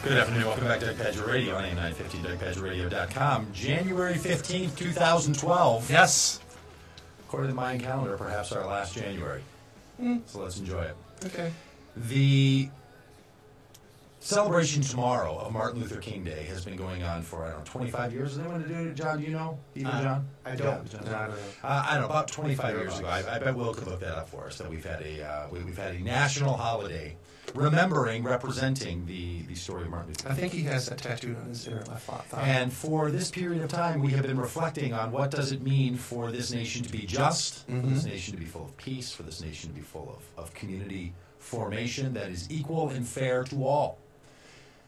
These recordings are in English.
Good afternoon. Welcome back to Pagitt Radio on AM950, DougPagittRadio.com. January 15th, 2012. Yes. According to the Mayan calendar, perhaps our last January. So let's enjoy it. Okay. The celebration tomorrow of Martin Luther King Day has been going on for, I don't know, 25 years. Is anyone to do it? John, do you know? Either John? I don't. Yeah, John. I don't know, about 25 years ago. I bet Will could look that up for us, that we've had a national holiday representing the story of Martin Luther King. I think he has that tattooed on his ear. I thought. And for this period of time, we have been reflecting on what does it mean for this nation to be just, for this nation to be full of peace, for this nation to be full of community formation that is equal and fair to all.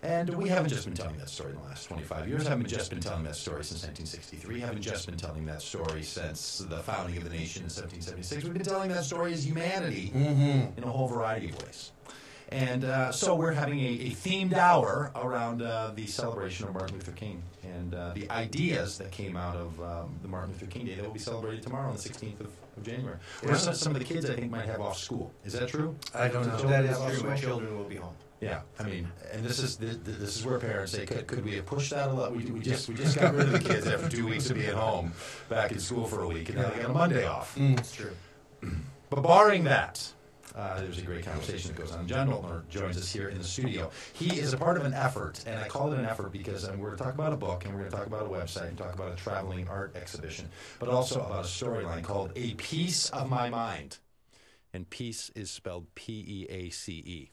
And we haven't just been telling that story in the last 25 years. Haven't just been telling that story since 1963. Haven't just been telling that story since the founding of the nation in 1776. We've been telling that story as humanity in a whole variety of ways. And so we're having a themed hour around the celebration of Martin Luther King and the ideas that came out of the Martin Luther King Day that will be celebrated tomorrow on the 16th of January. Where some of the kids, I think, might have off school. Is that true? I don't know. That is true. My children will be home. Yeah, I mean, and this is where parents say, could we have pushed that a lot? We just got rid of the kids after 2 weeks of being home, back in school for a week, and now they got a Monday off. That's true. But barring that, there's a great conversation that goes on. John Noltner joins us here in the studio. He is a part of an effort, and I call it an effort because we're going to talk about a book, and we're going to talk about a website, and talk about a traveling art exhibition, but also about a storyline called A Piece of My Mind. And peace is spelled P-E-A-C-E.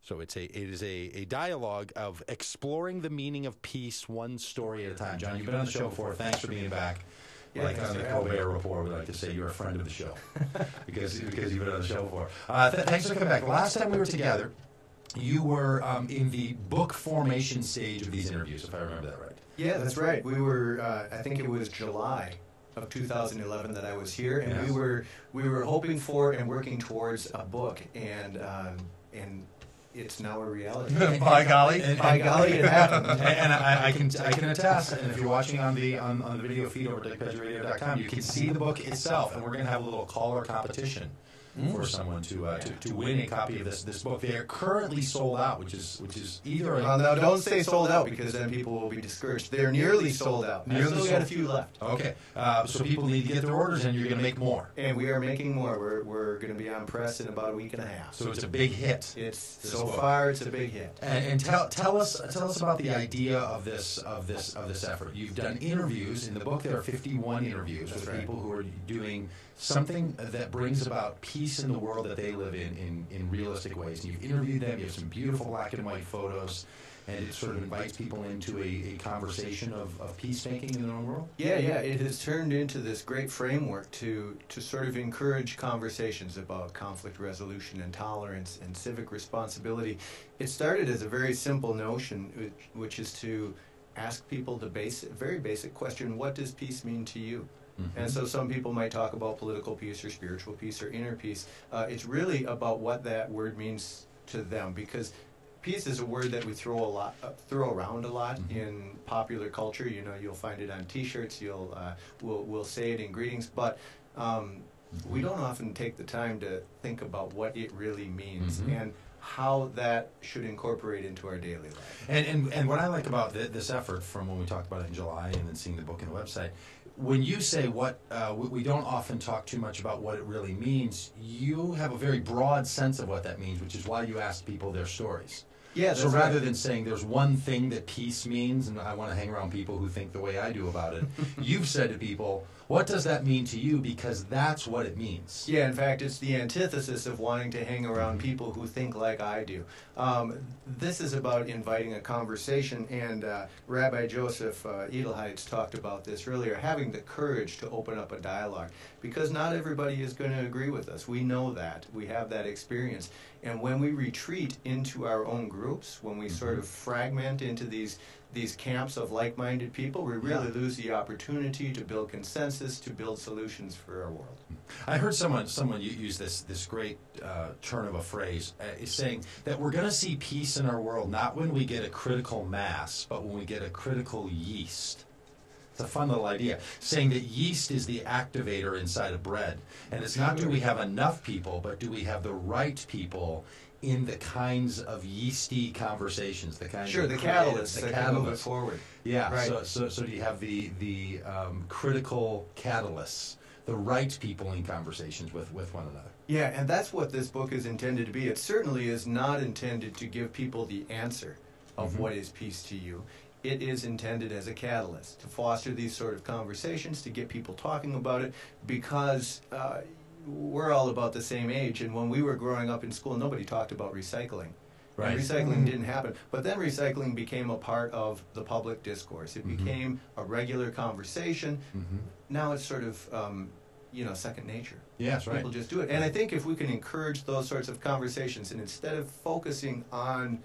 So it is a dialogue of exploring the meaning of peace one story at a time. John, you've been on the show before. Thanks for being back. Yeah, like on the Colbert Report, we like to say you're a friend of the show because you've been on the show before. Thanks for coming back. Last time we were together, you were in the book formation stage of these interviews, if I remember that right. Yeah, that's right. We were, I think it was July of 2011 that I was here, and Yes. we were hoping for and working towards a book, and it's now a reality. By golly. By golly, it happened. And I can attest, and if you're watching on the video feed over at DougPagittRadio.com, you can see the book itself, and we're going to have a little caller competition for someone to win a copy of this book. They are currently sold out, which is either a... Now, don't say sold out because then people will be discouraged. They're nearly sold out. I've still got a few left. Okay, so people need to get their orders in. You're going to make more. And we are making more. We're going to be on press in about a week and a half. So it's a big hit. So far, it's a big hit. And tell us about the idea of this effort. You've done interviews in the book. There are 51 interviews with people who are doing something that brings about peace in the world that they live in realistic ways. And you've interviewed them. You have some beautiful black and white photos, and it sort of invites people into a conversation of peacemaking in their own world. Yeah. It has turned into this great framework to sort of encourage conversations about conflict resolution and tolerance and civic responsibility. It started as a very simple notion, which is to ask people the very basic question: what does peace mean to you? And so some people might talk about political peace or spiritual peace or inner peace. It's really about what that word means to them, because peace is a word that we throw around a lot in popular culture. You know, you'll find it on T-shirts. We'll say it in greetings, but we don't often take the time to think about what it really means and how that should incorporate into our daily life. And what I like about this effort, from when we talked about it in July and then seeing the book and the website, when you say we don't often talk too much about what it really means, you have a very broad sense of what that means, which is why you ask people their stories. Yeah, so rather than saying there's one thing that peace means, and I want to hang around people who think the way I do about it, you've said to people, what does that mean to you? Because that's what it means. Yeah, in fact, it's the antithesis of wanting to hang around people who think like I do. This is about inviting a conversation, and Rabbi Joseph Edelheitz talked about this earlier, having the courage to open up a dialogue, because not everybody is going to agree with us. We know that. We have that experience. And when we retreat into our own groups, when we sort of fragment into these camps of like-minded people, we really lose the opportunity to build consensus, to build solutions for our world. I heard someone use this great turn of a phrase, is saying that we're going to see peace in our world not when we get a critical mass, but when we get a critical yeast. It's a fun little idea, saying that yeast is the activator inside of bread. And it's not do we have enough people, but do we have the right people in the kinds of yeasty conversations, the kinds Sure, of the creative- catalysts the that can move it catalysts. forward. Yeah. Right. So do you have the critical catalysts, the right people in conversations with one another? Yeah, and that's what this book is intended to be. It certainly is not intended to give people the answer of what is peace to you. It is intended as a catalyst to foster these sort of conversations, to get people talking about it, because we're all about the same age, and when we were growing up in school, nobody talked about recycling. Right. And recycling didn't happen. But then recycling became a part of the public discourse. It became a regular conversation. Now it's sort of, second nature. Yes, right. People just do it. And I think if we can encourage those sorts of conversations, and instead of focusing on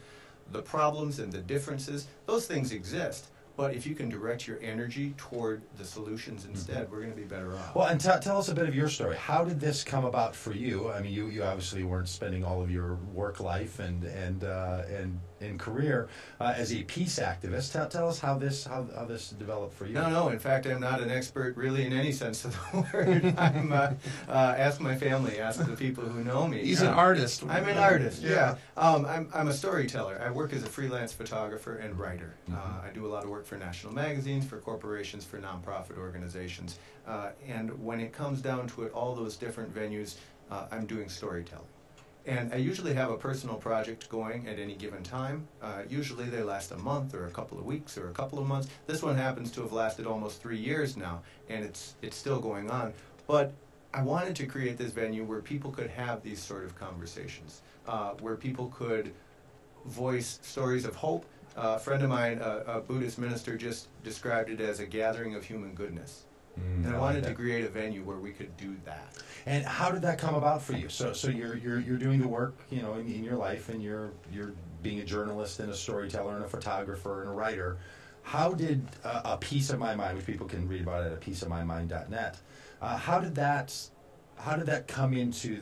the problems and the differences, those things exist. But if you can direct your energy toward the solutions instead, we're going to be better off. Well, and tell us a bit of your story. How did this come about for you? I mean, you obviously weren't spending all of your work life and career as a peace activist. Tell us how this developed for you. No. In fact, I'm not an expert really in any sense of the word. I'm ask my family, ask the people who know me. He's an artist. I'm an artist. Yeah. I'm a storyteller. I work as a freelance photographer and writer. I do a lot of work for national magazines, for corporations, for nonprofit organizations. And when it comes down to it, all those different venues, I'm doing storytelling. And I usually have a personal project going at any given time. Usually they last a month or a couple of weeks or a couple of months. This one happens to have lasted almost 3 years now, and it's still going on. But I wanted to create this venue where people could have these sort of conversations, where people could voice stories of hope. A friend of mine, a Buddhist minister, just described it as a gathering of human goodness. And I wanted to create a venue where we could do that. And how did that come about for you? So you're doing the work, in your life, and you're being a journalist and a storyteller and a photographer and a writer. How did A Piece of My Mind, which people can read about at apieceofmymind.net, how did that come into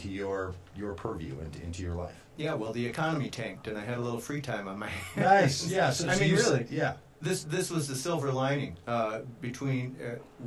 your purview into your life? Yeah, well, the economy tanked, and I had a little free time on my hands. Nice. Yeah. So really. Yeah. This was the silver lining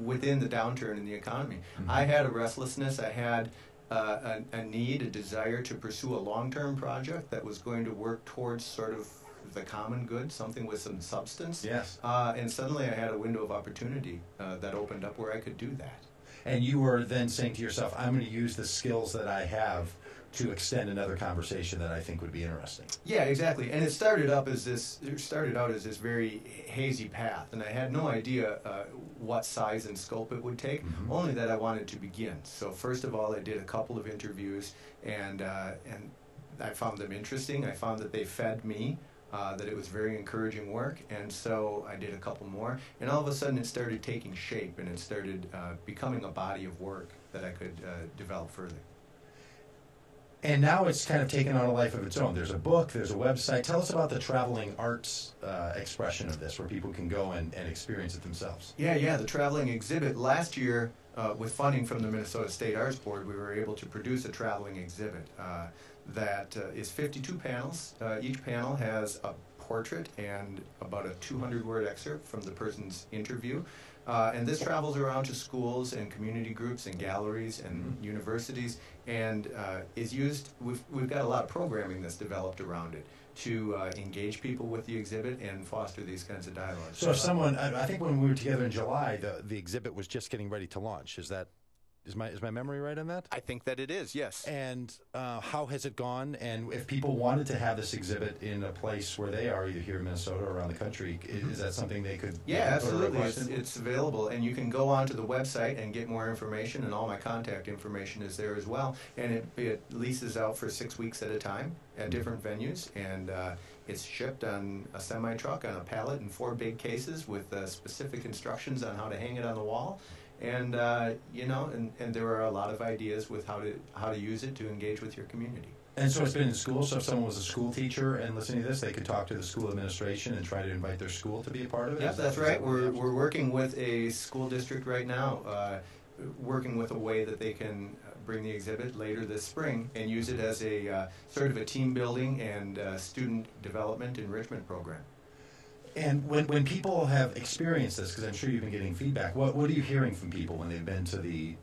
within the downturn in the economy. I had a restlessness. I had a need, a desire to pursue a long-term project that was going to work towards sort of the common good, something with some substance. Yes. And suddenly I had a window of opportunity that opened up where I could do that. And you were then saying to yourself, I'm going to use the skills that I have to extend another conversation that I think would be interesting. Yeah, exactly. And it started out as this very hazy path, and I had no idea what size and scope it would take, only that I wanted to begin. So first of all, I did a couple of interviews, and I found them interesting. I found that they fed me, that it was very encouraging work, and so I did a couple more, and all of a sudden it started taking shape, and it started becoming a body of work that I could develop further. And now it's kind of taken on a life of its own. There's a book, there's a website. Tell us about the traveling arts expression of this, where people can go and experience it themselves. Yeah, the traveling exhibit. Last year, with funding from the Minnesota State Arts Board, we were able to produce a traveling exhibit that is 52 panels. Each panel has a portrait and about a 200-word excerpt from the person's interview. And this travels around to schools and community groups and galleries and universities, and is used. We've got a lot of programming that's developed around it to engage people with the exhibit and foster these kinds of dialogues. So if someone, I think when we were together in July, the exhibit was just getting ready to launch. Is my memory right on that? I think that it is, yes. And how has it gone? And if people wanted to have this exhibit in a place where they are, either here in Minnesota or around the country, is that something they could? Yeah, absolutely. It's available, and you can go onto the website and get more information, and all my contact information is there as well. And it leases out for 6 weeks at a time at different venues, and it's shipped on a semi-truck on a pallet in 4 big cases with specific instructions on how to hang it on the wall. And and there are a lot of ideas with how to use it to engage with your community. And so it's been in schools. So if someone was a school teacher and listening to this, they could talk to the school administration and try to invite their school to be a part of it. Yes, that's right. We're working with a school district right now, working with a way that they can bring the exhibit later this spring and use it as a sort of a team building and student development enrichment program. And when people have experienced this, because I'm sure you've been getting feedback, what are you hearing from people when they've been to the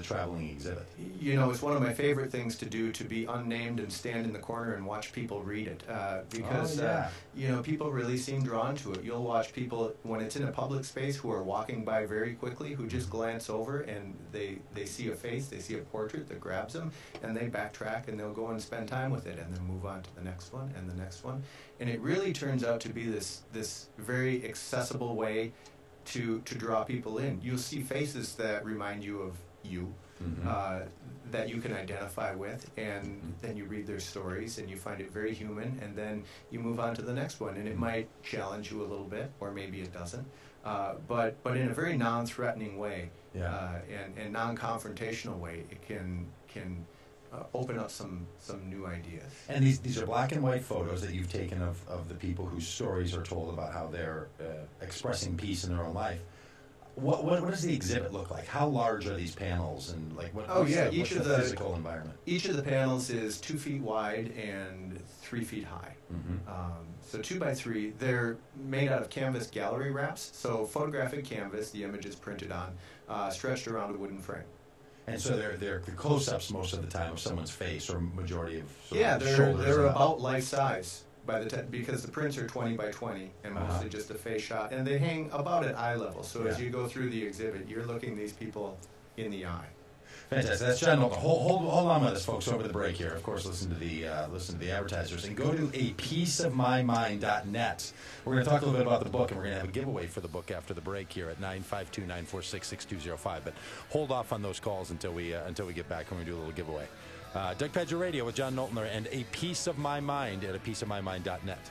traveling exhibit? You know, it's one of my favorite things to do, to be unnamed and stand in the corner and watch people read it, because you know, people really seem drawn to it. You'll watch people when it's in a public space who are walking by very quickly, who just glance over and they see a face, they see a portrait that grabs them, and they backtrack and they'll go and spend time with it, and then move on to the next one and the next one. And it really turns out to be this very accessible way to draw people in. You'll see faces that remind you of you, that you can identify with, and then you read their stories and you find it very human, and then you move on to the next one, and it might challenge you a little bit, or maybe it doesn't, but in a very non-threatening way, and non-confrontational way. It can open up some new ideas. And these are black and white photos that you've taken of the people whose stories are told about how they're expressing peace in their own life. What does the exhibit look like? How large are these panels, and like what's the physical environment? Each of the panels is 2 feet wide and 3 feet high. So 2 by 3. They're made out of canvas gallery wraps. So photographic canvas, the image is printed on, stretched around a wooden frame. And so they're close-ups most of the time of someone's face, or majority of shoulders. They're about life size by the time, because the prints are 20 by 20 and mostly just a face shot, and they hang about at eye level. So as you go through the exhibit, you're looking these people in the eye. Fantastic. That's John Noltner. Hold on with us, folks, over the break here. Of course, listen to the advertisers, and go to apieceofmymind.net. We're going to talk a little bit about the book, and we're going to have a giveaway for the book after the break here at 952-946-6205. But hold off on those calls until we get back, and we do a little giveaway. Doug Pagitt Radio with John Noltner and A Piece of My Mind at apieceofmymind.net.